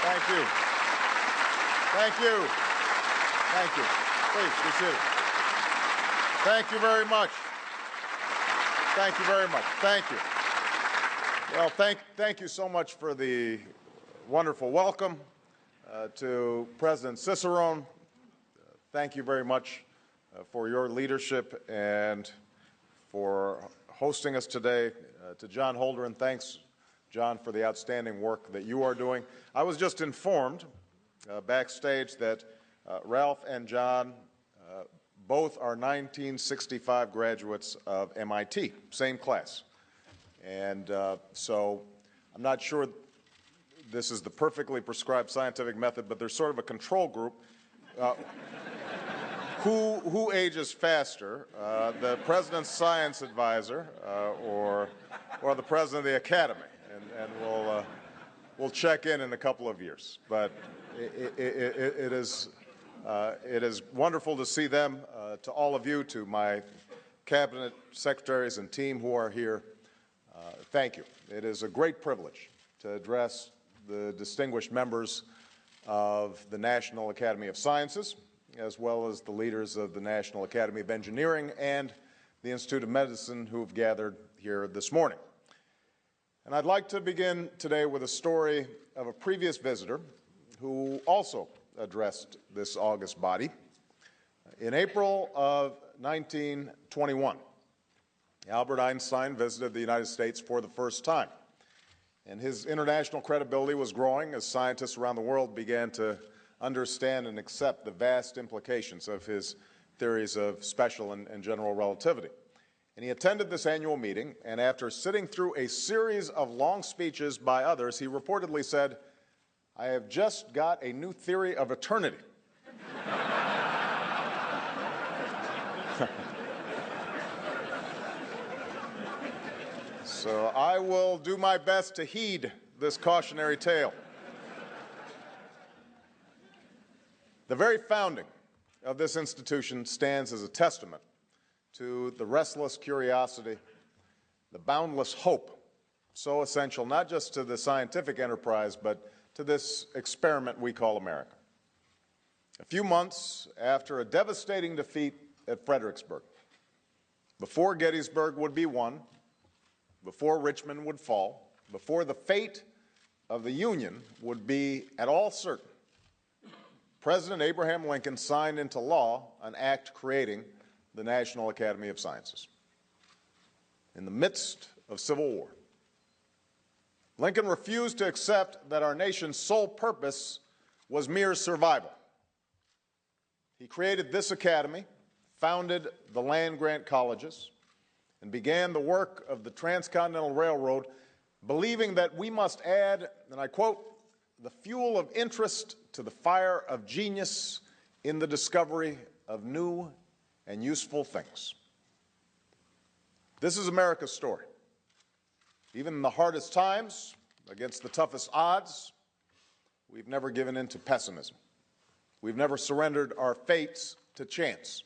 Thank you. Thank you. Thank you. Please be seated. Thank you very much. Thank you very much. Thank you. Well, thank you so much for the wonderful welcome to President Cicerone. Thank you very much for your leadership and for hosting us today. To John Holdren, thanks, John, for the outstanding work that you are doing. I was just informed backstage that Ralph and John both are 1965 graduates of MIT, same class. And so I'm not sure this is the perfectly prescribed scientific method, but there's sort of a control group. Who ages faster, the president's science advisor or the president of the academy? And we'll check in a couple of years. But it is wonderful to see them, to all of you, to my cabinet secretaries and team who are here. Thank you. It is a great privilege to address the distinguished members of the National Academy of Sciences, as well as the leaders of the National Academy of Engineering and the Institute of Medicine who have gathered here this morning. And I'd like to begin today with a story of a previous visitor who also addressed this august body. In April of 1921, Albert Einstein visited the United States for the first time, and his international credibility was growing as scientists around the world began to understand and accept the vast implications of his theories of special and general relativity. And he attended this annual meeting, and after sitting through a series of long speeches by others, he reportedly said, "I have just got a new theory of eternity." So I will do my best to heed this cautionary tale. The very founding of this institution stands as a testament to the restless curiosity, the boundless hope, so essential not just to the scientific enterprise, but to this experiment we call America. A few months after a devastating defeat at Fredericksburg, before Gettysburg would be won, before Richmond would fall, before the fate of the Union would be at all certain, President Abraham Lincoln signed into law an act creating the National Academy of Sciences. In the midst of civil war, Lincoln refused to accept that our nation's sole purpose was mere survival. He created this academy, founded the land-grant colleges, and began the work of the Transcontinental Railroad, believing that we must add, and I quote, "the fuel of interest to the fire of genius in the discovery of new and useful things." This is America's story. Even in the hardest times, against the toughest odds, we've never given in to pessimism. We've never surrendered our fates to chance.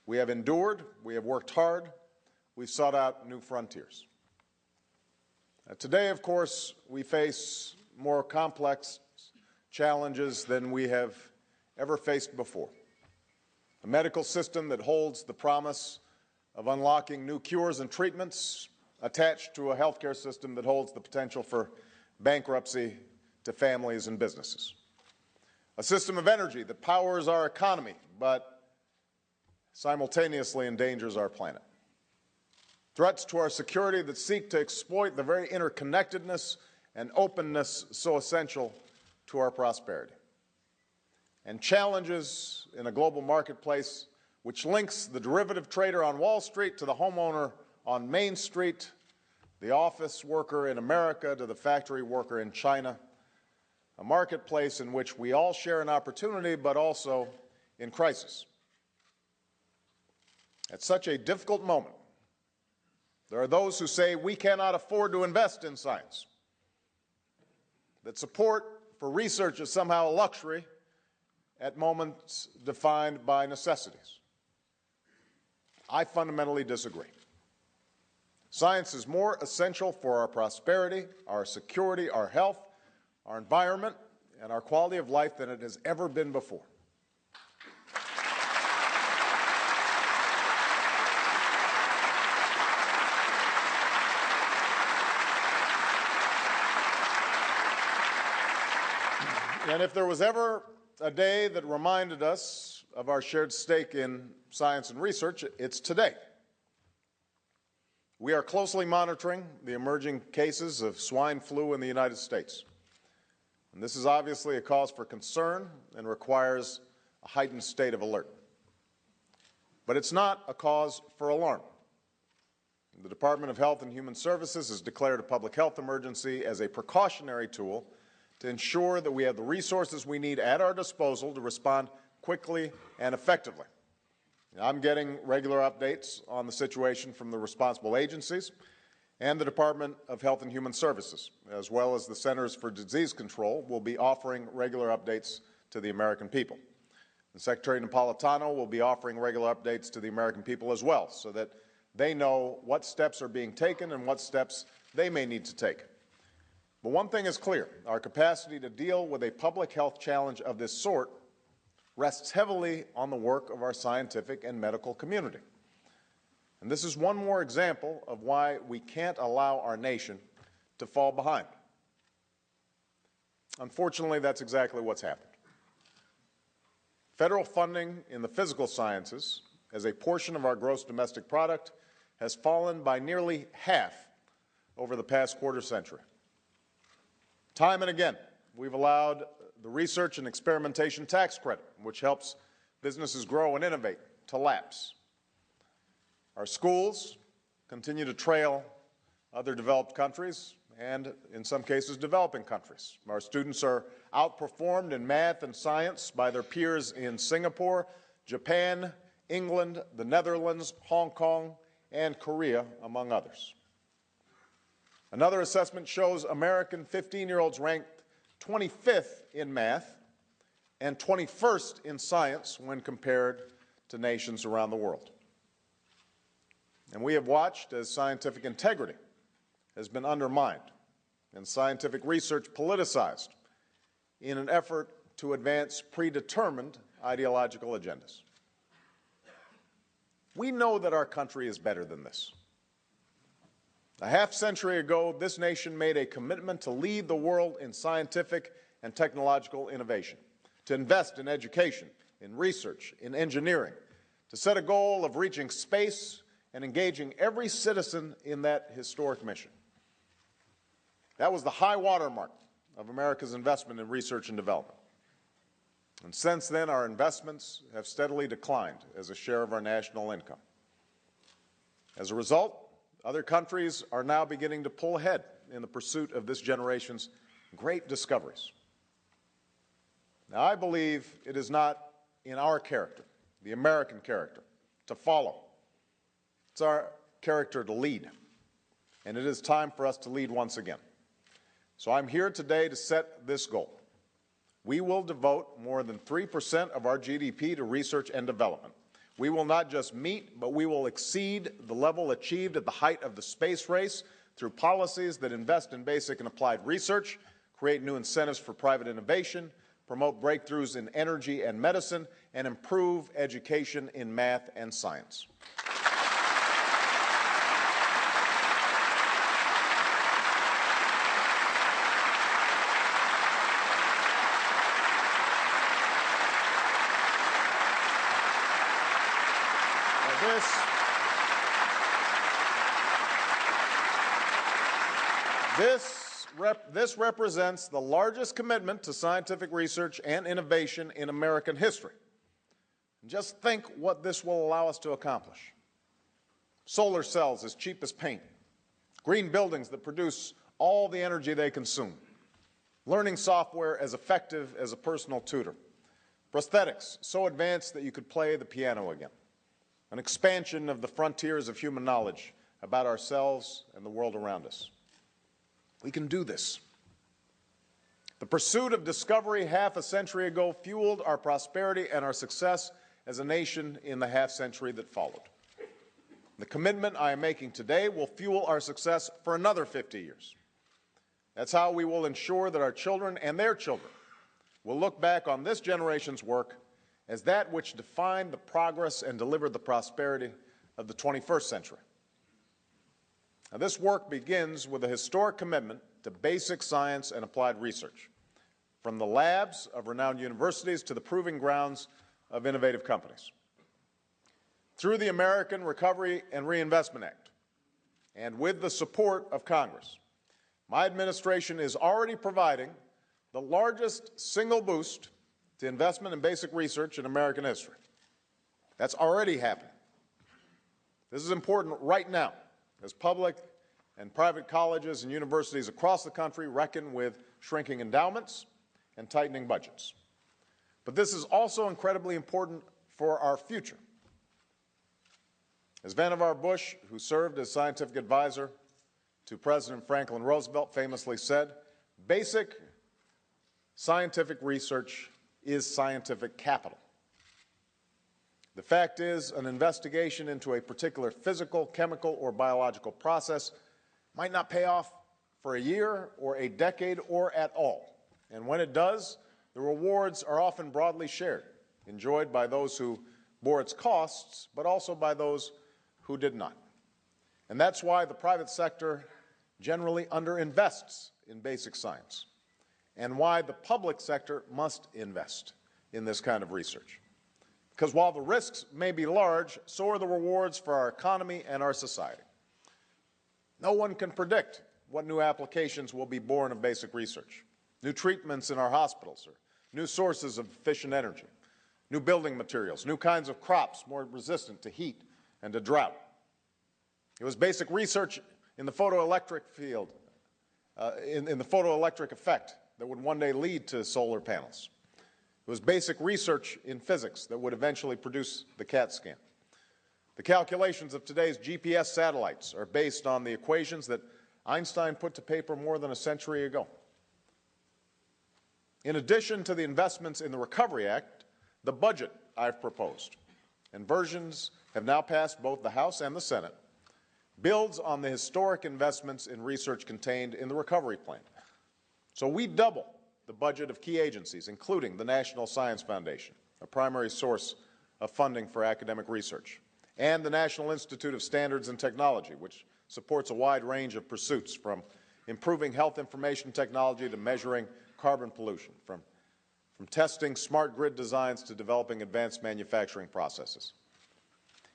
We have endured, we have worked hard, we've sought out new frontiers. Today, of course, we face more complex challenges than we have ever faced before. A medical system that holds the promise of unlocking new cures and treatments attached to a healthcare system that holds the potential for bankruptcy to families and businesses. A system of energy that powers our economy but simultaneously endangers our planet. Threats to our security that seek to exploit the very interconnectedness and openness so essential to our prosperity. And challenges in a global marketplace which links the derivative trader on Wall Street to the homeowner on Main Street, the office worker in America to the factory worker in China, a marketplace in which we all share an opportunity but also in crisis. At such a difficult moment, there are those who say we cannot afford to invest in science, that support for research is somehow a luxury at moments defined by necessities. I fundamentally disagree. Science is more essential for our prosperity, our security, our health, our environment, and our quality of life than it has ever been before. And if there was ever a day that reminded us of our shared stake in science and research, it's today. We are closely monitoring the emerging cases of swine flu in the United States. And this is obviously a cause for concern and requires a heightened state of alert. But it's not a cause for alarm. The Department of Health and Human Services has declared a public health emergency as a precautionary tool to ensure that we have the resources we need at our disposal to respond quickly and effectively. I'm getting regular updates on the situation from the responsible agencies and the Department of Health and Human Services, as well as the Centers for Disease Control, will be offering regular updates to the American people. And Secretary Napolitano will be offering regular updates to the American people as well, so that they know what steps are being taken and what steps they may need to take. But one thing is clear: our capacity to deal with a public health challenge of this sort rests heavily on the work of our scientific and medical community. And this is one more example of why we can't allow our nation to fall behind. Unfortunately, that's exactly what's happened. Federal funding in the physical sciences, as a portion of our gross domestic product, has fallen by nearly half over the past quarter century. Time and again, we've allowed the research and experimentation tax credit, which helps businesses grow and innovate, to lapse. Our schools continue to trail other developed countries and, in some cases, developing countries. Our students are outperformed in math and science by their peers in Singapore, Japan, England, the Netherlands, Hong Kong, and Korea, among others. Another assessment shows American 15-year-olds ranked 25th in math and 21st in science when compared to nations around the world. And we have watched as scientific integrity has been undermined and scientific research politicized in an effort to advance predetermined ideological agendas. We know that our country is better than this. A half-century ago, this nation made a commitment to lead the world in scientific and technological innovation, to invest in education, in research, in engineering, to set a goal of reaching space and engaging every citizen in that historic mission. That was the high watermark of America's investment in research and development. And since then, our investments have steadily declined as a share of our national income. As a result, other countries are now beginning to pull ahead in the pursuit of this generation's great discoveries. Now, I believe it is not in our character, the American character, to follow. It's our character to lead. And it is time for us to lead once again. So I'm here today to set this goal. We will devote more than 3% of our GDP to research and development. We will not just meet, but we will exceed the level achieved at the height of the space race through policies that invest in basic and applied research, create new incentives for private innovation, promote breakthroughs in energy and medicine, and improve education in math and science. This represents the largest commitment to scientific research and innovation in American history. Just think what this will allow us to accomplish. Solar cells as cheap as paint, green buildings that produce all the energy they consume, learning software as effective as a personal tutor, prosthetics so advanced that you could play the piano again, an expansion of the frontiers of human knowledge about ourselves and the world around us. We can do this. The pursuit of discovery half a century ago fueled our prosperity and our success as a nation in the half-century that followed. The commitment I am making today will fuel our success for another 50 years. That's how we will ensure that our children and their children will look back on this generation's work as that which defined the progress and delivered the prosperity of the 21st century. Now, this work begins with a historic commitment to basic science and applied research, from the labs of renowned universities to the proving grounds of innovative companies. Through the American Recovery and Reinvestment Act, and with the support of Congress, my administration is already providing the largest single boost to investment in basic research in American history. That's already happening. This is important right now, as public and private colleges and universities across the country reckon with shrinking endowments and tightening budgets. But this is also incredibly important for our future. As Vannevar Bush, who served as scientific advisor to President Franklin Roosevelt, famously said, "Basic scientific research is scientific capital." The fact is, an investigation into a particular physical, chemical, or biological process might not pay off for a year or a decade or at all. And when it does, the rewards are often broadly shared, enjoyed by those who bore its costs, but also by those who did not. And that's why the private sector generally underinvests in basic science, and why the public sector must invest in this kind of research. Because while the risks may be large, so are the rewards for our economy and our society. No one can predict what new applications will be born of basic research, new treatments in our hospitals, or new sources of efficient energy, new building materials, new kinds of crops more resistant to heat and to drought. It was basic research in the photoelectric field, in the photoelectric effect that would one day lead to solar panels. It was basic research in physics that would eventually produce the CAT scan. The calculations of today's GPS satellites are based on the equations that Einstein put to paper more than a century ago. In addition to the investments in the Recovery Act, the budget I've proposed, and versions have now passed both the House and the Senate, builds on the historic investments in research contained in the Recovery Plan. So we double the budget of key agencies, including the National Science Foundation, a primary source of funding for academic research, and the National Institute of Standards and Technology, which supports a wide range of pursuits, from improving health information technology to measuring carbon pollution, from testing smart grid designs to developing advanced manufacturing processes.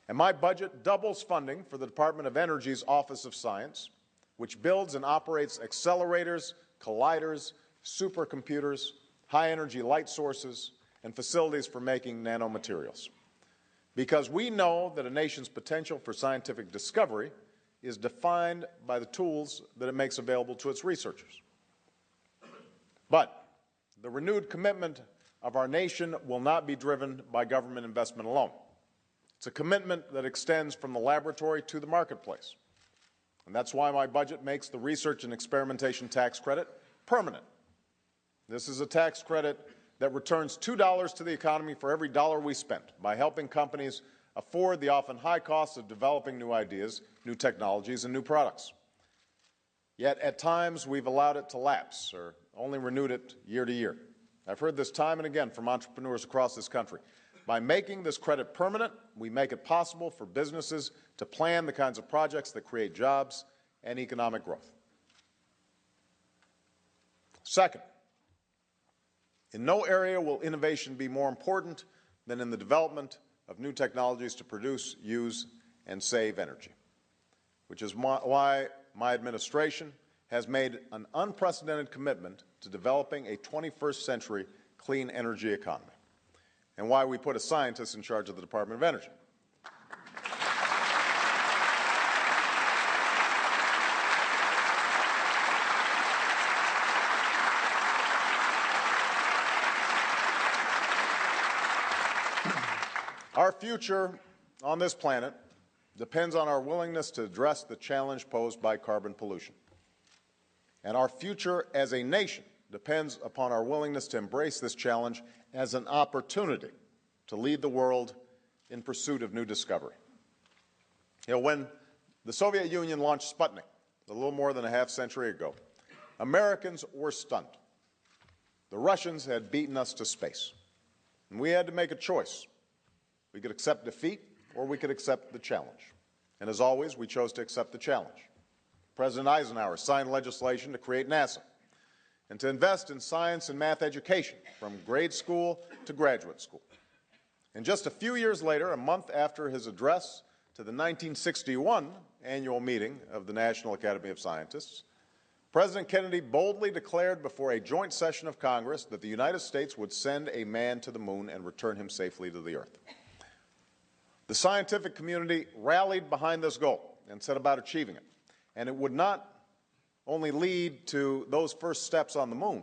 And my budget doubles funding for the Department of Energy's Office of Science, which builds and operates accelerators, colliders, supercomputers, high-energy light sources, and facilities for making nanomaterials. Because we know that a nation's potential for scientific discovery is defined by the tools that it makes available to its researchers. But the renewed commitment of our nation will not be driven by government investment alone. It's a commitment that extends from the laboratory to the marketplace. And that's why my budget makes the research and experimentation tax credit permanent. This is a tax credit that returns $2 to the economy for every dollar we spent, by helping companies afford the often high costs of developing new ideas, new technologies, and new products. Yet at times we've allowed it to lapse or only renewed it year to year. I've heard this time and again from entrepreneurs across this country. By making this credit permanent, we make it possible for businesses to plan the kinds of projects that create jobs and economic growth. Second, in no area will innovation be more important than in the development of new technologies to produce, use, and save energy, which is why my administration has made an unprecedented commitment to developing a 21st century clean energy economy, and why we put a scientist in charge of the Department of Energy. Our future on this planet depends on our willingness to address the challenge posed by carbon pollution. And our future as a nation depends upon our willingness to embrace this challenge as an opportunity to lead the world in pursuit of new discovery. When the Soviet Union launched Sputnik a little more than a half century ago, Americans were stunned. The Russians had beaten us to space, and we had to make a choice. We could accept defeat, or we could accept the challenge. And as always, we chose to accept the challenge. President Eisenhower signed legislation to create NASA and to invest in science and math education from grade school to graduate school. And just a few years later, a month after his address to the 1961 annual meeting of the National Academy of Scientists, President Kennedy boldly declared before a joint session of Congress that the United States would send a man to the moon and return him safely to the Earth. The scientific community rallied behind this goal and set about achieving it. And it would not only lead to those first steps on the moon,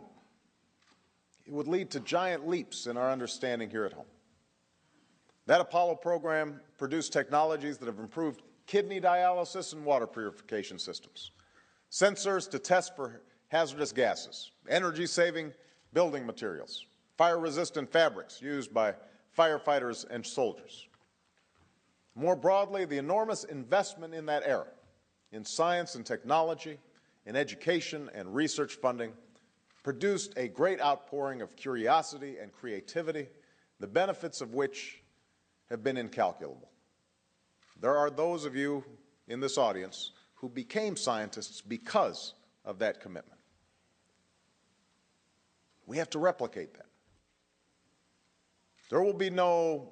it would lead to giant leaps in our understanding here at home. That Apollo program produced technologies that have improved kidney dialysis and water purification systems, sensors to test for hazardous gases, energy-saving building materials, fire-resistant fabrics used by firefighters and soldiers. More broadly, the enormous investment in that era in science and technology, in education and research funding, produced a great outpouring of curiosity and creativity, the benefits of which have been incalculable. There are those of you in this audience who became scientists because of that commitment. We have to replicate that. There will be no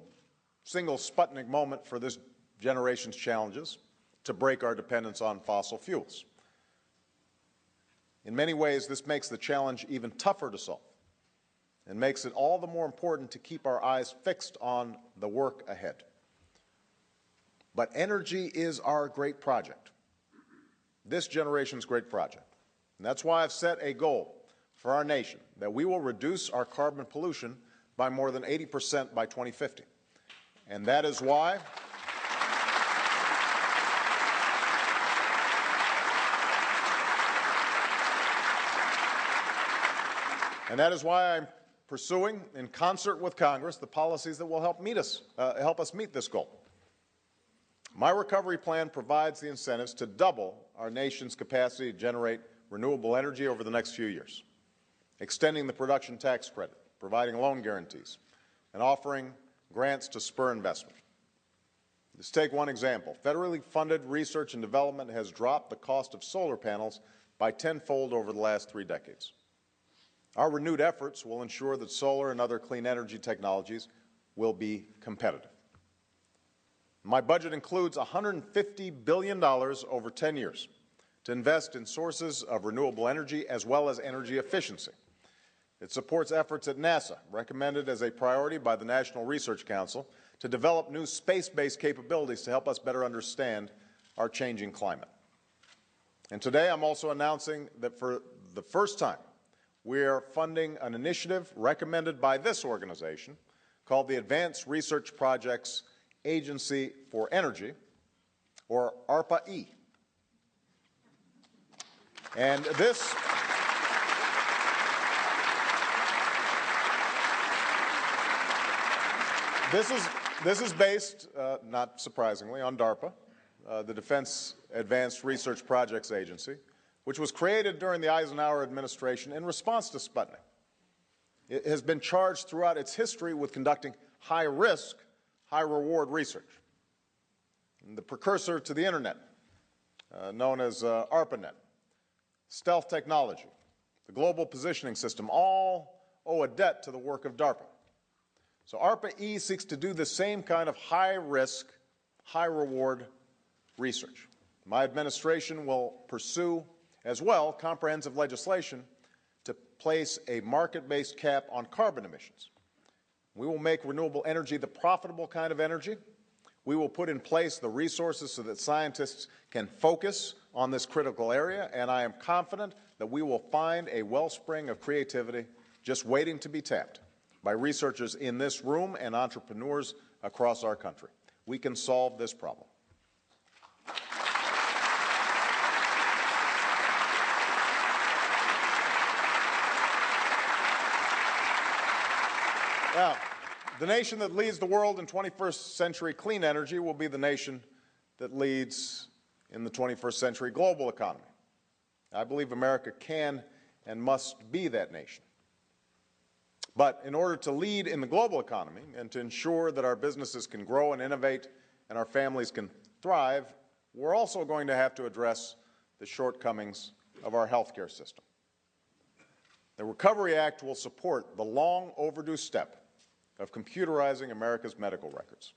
single Sputnik moment for this generation's challenges to break our dependence on fossil fuels. In many ways, this makes the challenge even tougher to solve and makes it all the more important to keep our eyes fixed on the work ahead. But energy is our great project, this generation's great project. And that's why I've set a goal for our nation that we will reduce our carbon pollution by more than 80% by 2050. And that is why I'm pursuing, in concert with Congress, the policies that will help us meet this goal. My recovery plan provides the incentives to double our nation's capacity to generate renewable energy over the next few years, extending the production tax credit, providing loan guarantees, and offering grants to spur investment. Let's take one example. Federally funded research and development has dropped the cost of solar panels by tenfold over the last 3 decades. Our renewed efforts will ensure that solar and other clean energy technologies will be competitive. My budget includes $150 billion over 10 years to invest in sources of renewable energy as well as energy efficiency. It supports efforts at NASA, recommended as a priority by the National Research Council, to develop new space-based capabilities to help us better understand our changing climate. And today I'm also announcing that for the first time, we are funding an initiative recommended by this organization called the Advanced Research Projects Agency for Energy, or ARPA-E. And this is based, not surprisingly, on DARPA, the Defense Advanced Research Projects Agency, which was created during the Eisenhower administration in response to Sputnik. It has been charged throughout its history with conducting high-risk, high-reward research. And the precursor to the Internet, known as ARPANET, stealth technology, the global positioning system, all owe a debt to the work of DARPA. So ARPA-E seeks to do the same kind of high-risk, high-reward research. My administration will pursue as well comprehensive legislation to place a market-based cap on carbon emissions. We will make renewable energy the profitable kind of energy. We will put in place the resources so that scientists can focus on this critical area, and I am confident that we will find a wellspring of creativity just waiting to be tapped by researchers in this room and entrepreneurs across our country. We can solve this problem. Now, the nation that leads the world in 21st century clean energy will be the nation that leads in the 21st century global economy. I believe America can and must be that nation. But in order to lead in the global economy and to ensure that our businesses can grow and innovate and our families can thrive, we're also going to have to address the shortcomings of our healthcare system. The Recovery Act will support the long overdue step of computerizing America's medical records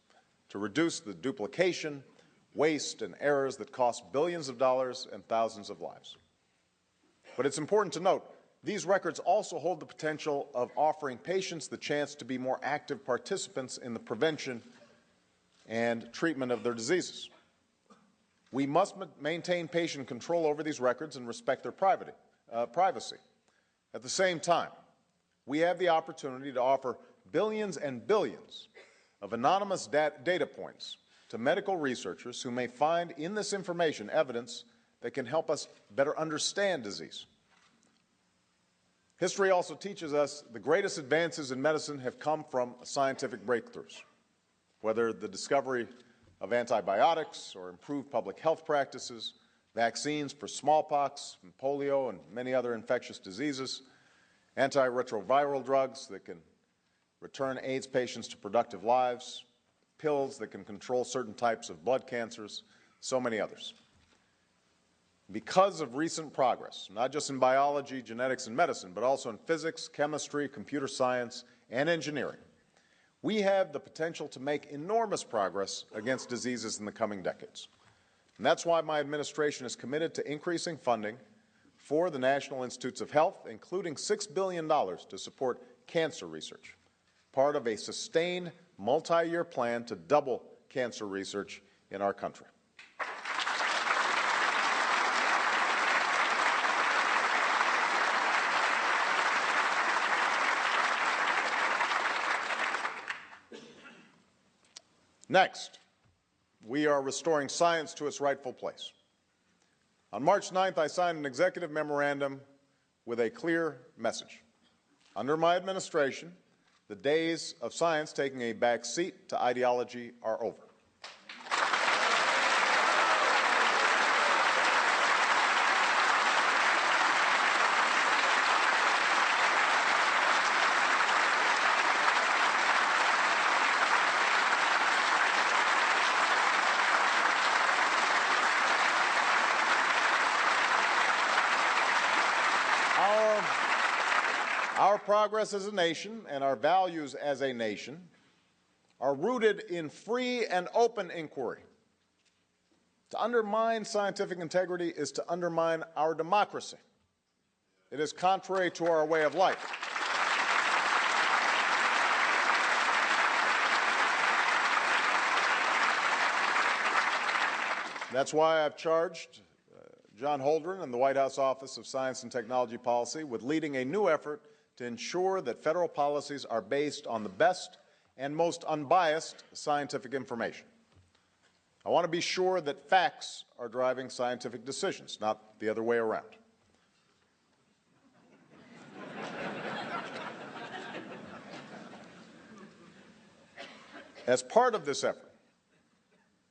to reduce the duplication, waste, and errors that cost billions of dollars and thousands of lives. But it's important to note, these records also hold the potential of offering patients the chance to be more active participants in the prevention and treatment of their diseases. We must maintain patient control over these records and respect their privacy. At the same time, we have the opportunity to offer billions and billions of anonymous data points to medical researchers who may find in this information evidence that can help us better understand disease. History also teaches us the greatest advances in medicine have come from scientific breakthroughs, whether the discovery of antibiotics or improved public health practices, vaccines for smallpox and polio and many other infectious diseases, antiretroviral drugs that can return AIDS patients to productive lives, pills that can control certain types of blood cancers, so many others. Because of recent progress, not just in biology, genetics, and medicine, but also in physics, chemistry, computer science, and engineering, we have the potential to make enormous progress against diseases in the coming decades. And that's why my administration is committed to increasing funding for the National Institutes of Health, including $6 billion to support cancer research, part of a sustained multi-year plan to double cancer research in our country. Next, we are restoring science to its rightful place. On March 9th, I signed an executive memorandum with a clear message. Under my administration, the days of science taking a back seat to ideology are over. Our progress as a nation and our values as a nation are rooted in free and open inquiry. To undermine scientific integrity is to undermine our democracy. It is contrary to our way of life. That's why I've charged John Holdren and the White House Office of Science and Technology Policy with leading a new effort to ensure that federal policies are based on the best and most unbiased scientific information. I want to be sure that facts are driving scientific decisions, not the other way around. As part of this effort,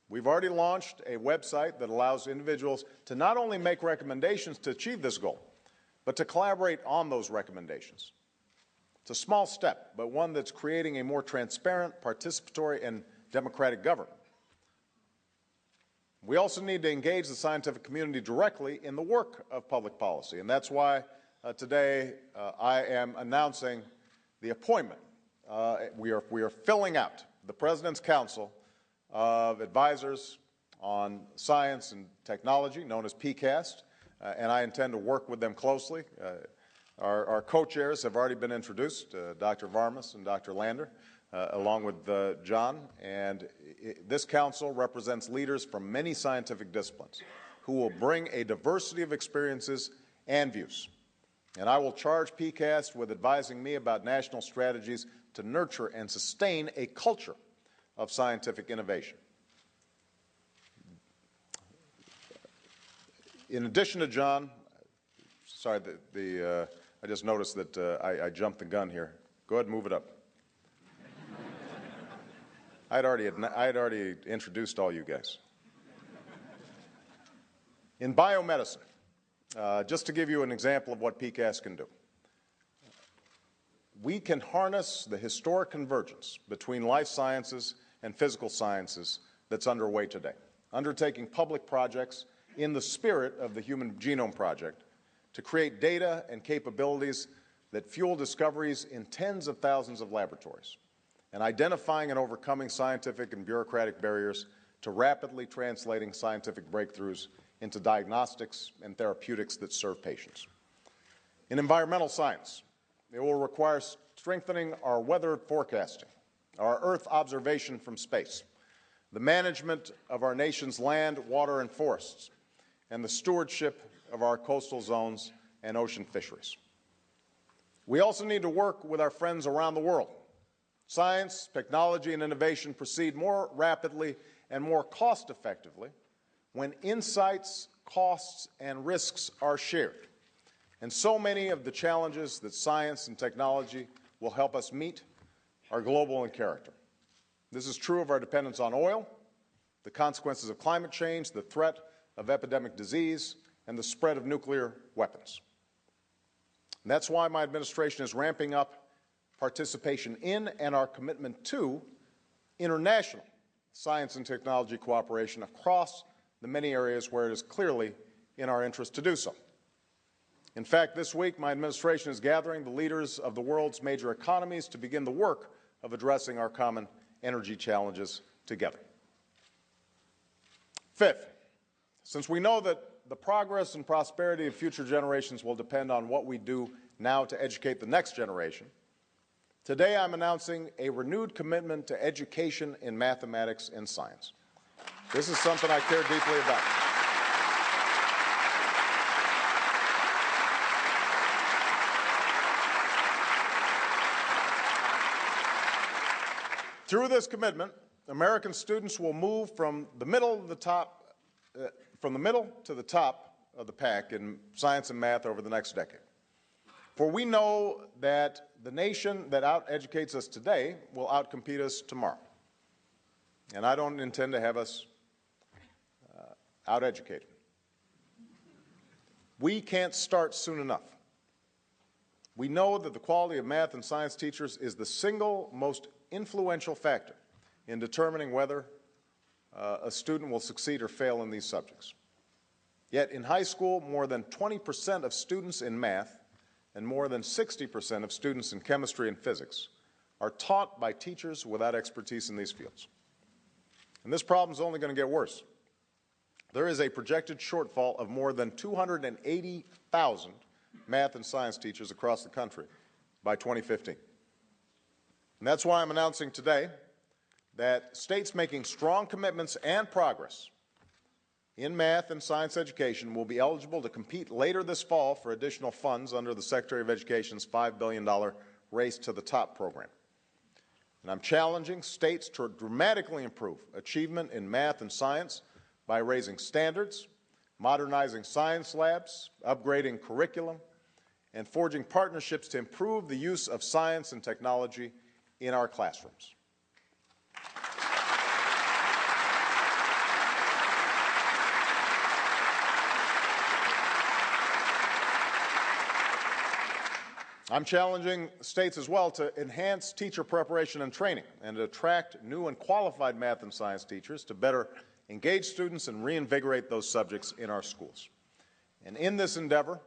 we've already launched a website that allows individuals to not only make recommendations to achieve this goal, but to collaborate on those recommendations. It's a small step, but one that's creating a more transparent, participatory, and democratic government. We also need to engage the scientific community directly in the work of public policy, and that's why today I am announcing the appointment. We are filling out the President's Council of Advisors on Science and Technology, known as PCAST, and I intend to work with them closely. Our co-chairs have already been introduced, Dr. Varmus and Dr. Lander, along with John, and this council represents leaders from many scientific disciplines who will bring a diversity of experiences and views. And I will charge PCAST with advising me about national strategies to nurture and sustain a culture of scientific innovation. In addition to John, sorry, I just noticed that I jumped the gun here. Go ahead and move it up. I had already introduced all you guys. In biomedicine, just to give you an example of what PCAST can do, we can harness the historic convergence between life sciences and physical sciences that's underway today, undertaking public projects in the spirit of the Human Genome Project to create data and capabilities that fuel discoveries in tens of thousands of laboratories, and identifying and overcoming scientific and bureaucratic barriers to rapidly translating scientific breakthroughs into diagnostics and therapeutics that serve patients. In environmental science, it will require strengthening our weather forecasting, our Earth observation from space, the management of our nation's land, water, and forests, and the stewardship of our coastal zones and ocean fisheries. We also need to work with our friends around the world. Science, technology, and innovation proceed more rapidly and more cost-effectively when insights, costs, and risks are shared. And so many of the challenges that science and technology will help us meet are global in character. This is true of our dependence on oil, the consequences of climate change, the threat of epidemic disease, and the spread of nuclear weapons. And that's why my administration is ramping up participation in and our commitment to international science and technology cooperation across the many areas where it is clearly in our interest to do so. In fact, this week, my administration is gathering the leaders of the world's major economies to begin the work of addressing our common energy challenges together. Fifth, since we know that the progress and prosperity of future generations will depend on what we do now to educate the next generation, today I'm announcing a renewed commitment to education in mathematics and science. This is something I care deeply about. Through this commitment, American students will move from the middle to the top of the pack in science and math over the next decade. For we know that the nation that out-educates us today will out-compete us tomorrow. And I don't intend to have us out-educated. We can't start soon enough. We know that the quality of math and science teachers is the single most influential factor in determining whether a student will succeed or fail in these subjects. Yet in high school, more than 20% of students in math and more than 60% of students in chemistry and physics are taught by teachers without expertise in these fields. And this problem is only going to get worse. There is a projected shortfall of more than 280,000 math and science teachers across the country by 2015. And that's why I'm announcing today that states making strong commitments and progress in math and science education will be eligible to compete later this fall for additional funds under the Secretary of Education's $5 billion Race to the Top program. And I'm challenging states to dramatically improve achievement in math and science by raising standards, modernizing science labs, upgrading curriculum, and forging partnerships to improve the use of science and technology in our classrooms. I'm challenging states as well to enhance teacher preparation and training and to attract new and qualified math and science teachers to better engage students and reinvigorate those subjects in our schools. And in this endeavor,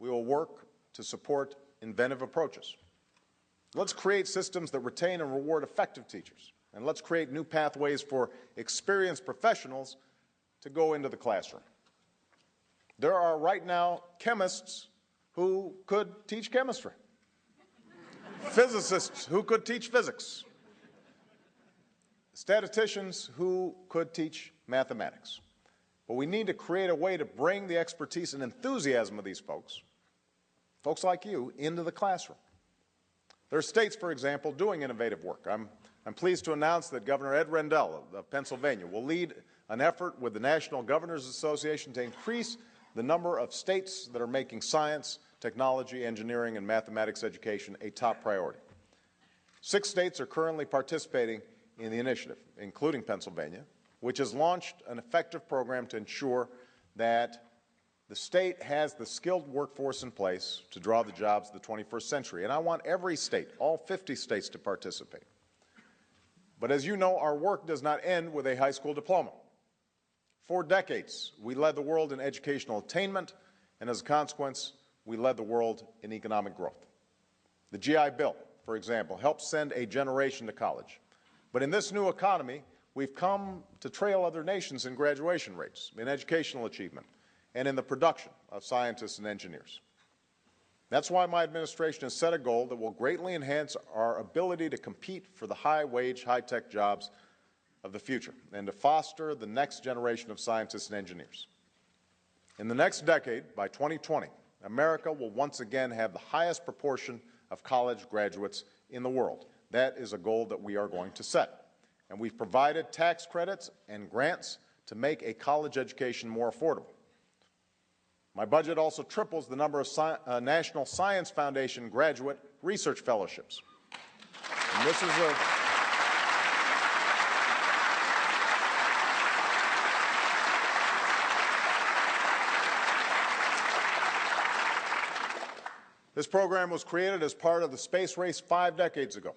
we will work to support inventive approaches. Let's create systems that retain and reward effective teachers, and let's create new pathways for experienced professionals to go into the classroom. There are right now chemists who could teach chemistry, physicists who could teach physics, statisticians who could teach mathematics. But we need to create a way to bring the expertise and enthusiasm of these folks like you, into the classroom. There are states, for example, doing innovative work. I'm pleased to announce that Governor Ed Rendell of Pennsylvania will lead an effort with the National Governors Association to increase the number of states that are making science, technology, engineering, and mathematics education a top priority. 6 states are currently participating in the initiative, including Pennsylvania, which has launched an effective program to ensure that The state has the skilled workforce in place to draw the jobs of the 21st century, and I want every state, all 50 states, to participate. But as you know, our work does not end with a high school diploma. For decades, we led the world in educational attainment, and as a consequence, we led the world in economic growth. The GI Bill, for example, helped send a generation to college. But in this new economy, we've come to trail other nations in graduation rates, in educational achievement, and in the production of scientists and engineers. That's why my administration has set a goal that will greatly enhance our ability to compete for the high-wage, high-tech jobs of the future and to foster the next generation of scientists and engineers. In the next decade, by 2020, America will once again have the highest proportion of college graduates in the world. That is a goal that we are going to set. And we've provided tax credits and grants to make a college education more affordable. My budget also triples the number of National Science Foundation graduate research fellowships. And this program was created as part of the space race 5 decades ago.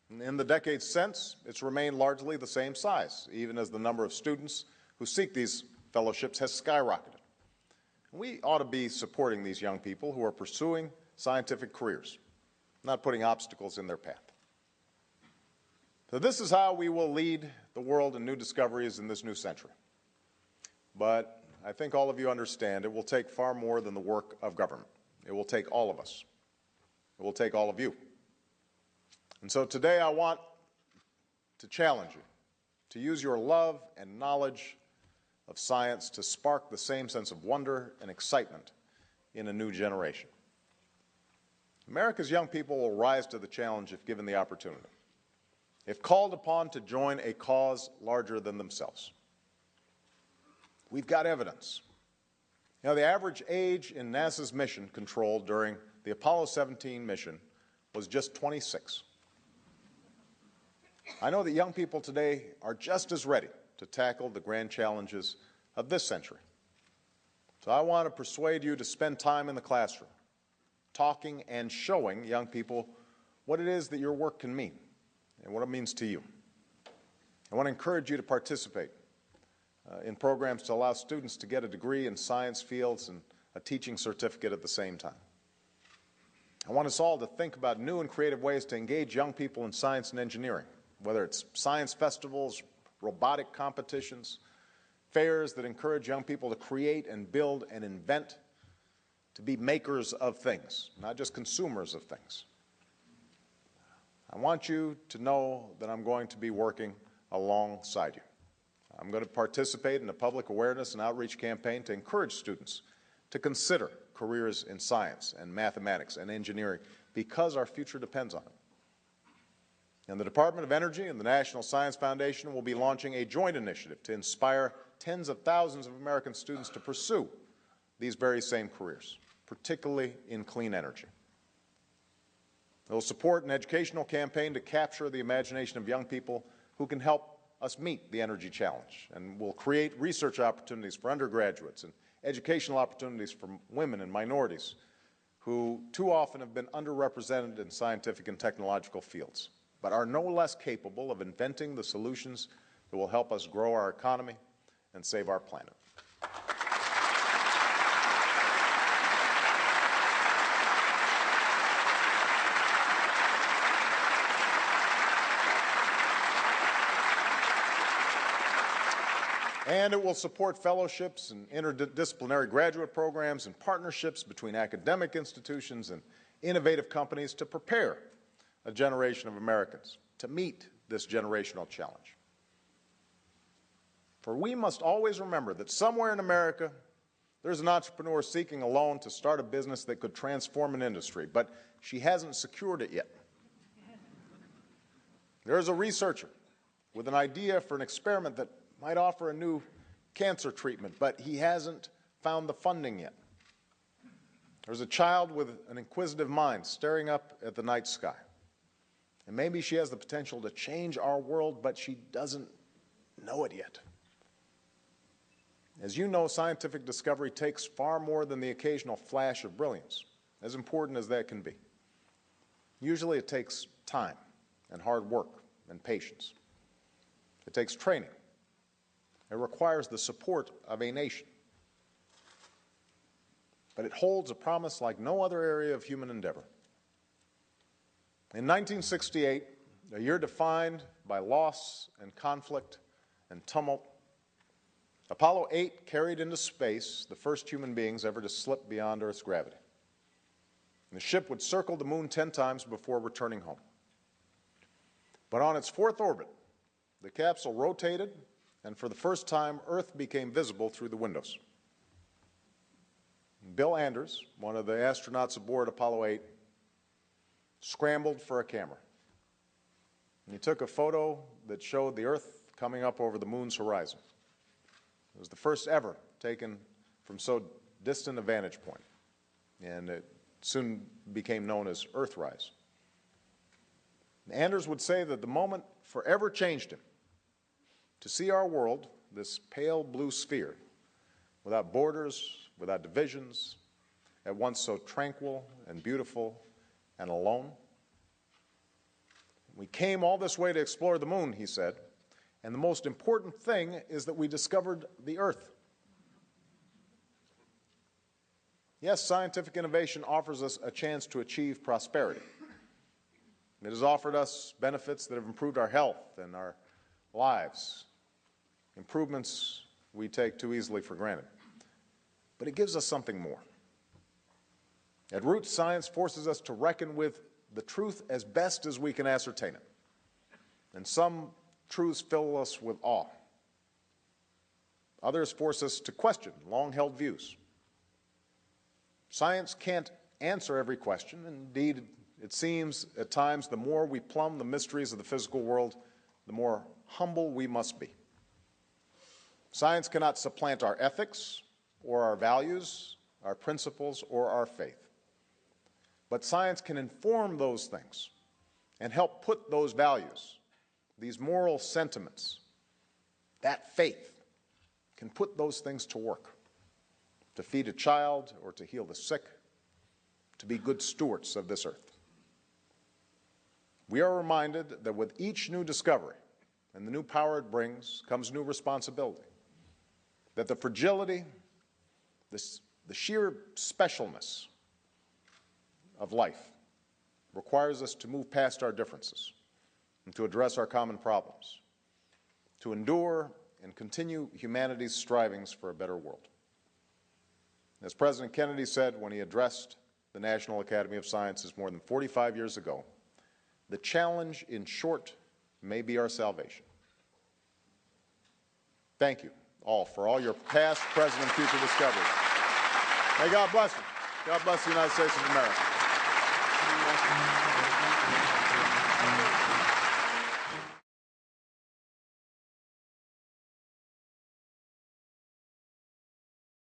And in the decades since, it's remained largely the same size, even as the number of students who seek these fellowships has skyrocketed. We ought to be supporting these young people who are pursuing scientific careers, not putting obstacles in their path. So this is how we will lead the world in new discoveries in this new century. But I think all of you understand it will take far more than the work of government. It will take all of us. It will take all of you. And so today I want to challenge you to use your love and knowledge of science to spark the same sense of wonder and excitement in a new generation. America's young people will rise to the challenge if given the opportunity, if called upon to join a cause larger than themselves. We've got evidence. You know, the average age in NASA's mission control during the Apollo 17 mission was just 26. I know that young people today are just as ready to tackle the grand challenges of this century. So I want to persuade you to spend time in the classroom, talking and showing young people what it is that your work can mean and what it means to you. I want to encourage you to participate in programs to allow students to get a degree in science fields and a teaching certificate at the same time. I want us all to think about new and creative ways to engage young people in science and engineering, whether it's science festivals, robotic competitions, fairs that encourage young people to create and build and invent, to be makers of things, not just consumers of things. I want you to know that I'm going to be working alongside you. I'm going to participate in a public awareness and outreach campaign to encourage students to consider careers in science and mathematics and engineering because our future depends on it. And the Department of Energy and the National Science Foundation will be launching a joint initiative to inspire tens of thousands of American students to pursue these very same careers, particularly in clean energy. It will support an educational campaign to capture the imagination of young people who can help us meet the energy challenge, and will create research opportunities for undergraduates and educational opportunities for women and minorities who too often have been underrepresented in scientific and technological fields, but are no less capable of inventing the solutions that will help us grow our economy and save our planet. And it will support fellowships and interdisciplinary graduate programs and partnerships between academic institutions and innovative companies to prepare a generation of Americans to meet this generational challenge. For we must always remember that somewhere in America, there's an entrepreneur seeking a loan to start a business that could transform an industry, but she hasn't secured it yet. There's a researcher with an idea for an experiment that might offer a new cancer treatment, but he hasn't found the funding yet. There's a child with an inquisitive mind staring up at the night sky. And maybe she has the potential to change our world, but she doesn't know it yet. As you know, scientific discovery takes far more than the occasional flash of brilliance, as important as that can be. Usually it takes time and hard work and patience. It takes training. It requires the support of a nation. But it holds a promise like no other area of human endeavor. In 1968, a year defined by loss and conflict and tumult, Apollo 8 carried into space the first human beings ever to slip beyond Earth's gravity. The ship would circle the moon 10 times before returning home. But on its fourth orbit, the capsule rotated, and for the first time, Earth became visible through the windows. Bill Anders, one of the astronauts aboard Apollo 8, scrambled for a camera. And he took a photo that showed the Earth coming up over the moon's horizon. It was the first ever taken from so distant a vantage point, and it soon became known as Earthrise. Anders would say that the moment forever changed him. To see our world, this pale blue sphere, without borders, without divisions, at once so tranquil and beautiful and alone. We came all this way to explore the moon, he said, and the most important thing is that we discovered the Earth. Yes, scientific innovation offers us a chance to achieve prosperity. It has offered us benefits that have improved our health and our lives, improvements we take too easily for granted. But it gives us something more. At root, science forces us to reckon with the truth as best as we can ascertain it. And some truths fill us with awe. Others force us to question long-held views. Science can't answer every question. Indeed, it seems at times the more we plumb the mysteries of the physical world, the more humble we must be. Science cannot supplant our ethics or our values, our principles, or our faith. But science can inform those things and help put those values, these moral sentiments, that faith, can put those things to work, to feed a child or to heal the sick, to be good stewards of this earth. We are reminded that with each new discovery and the new power it brings comes new responsibility, that the fragility, the sheer specialness of life requires us to move past our differences and to address our common problems, to endure and continue humanity's strivings for a better world. As President Kennedy said when he addressed the National Academy of Sciences more than 45 years ago, the challenge, in short, may be our salvation. Thank you all for all your past, present, and future discoveries. May God bless you. God bless the United States of America.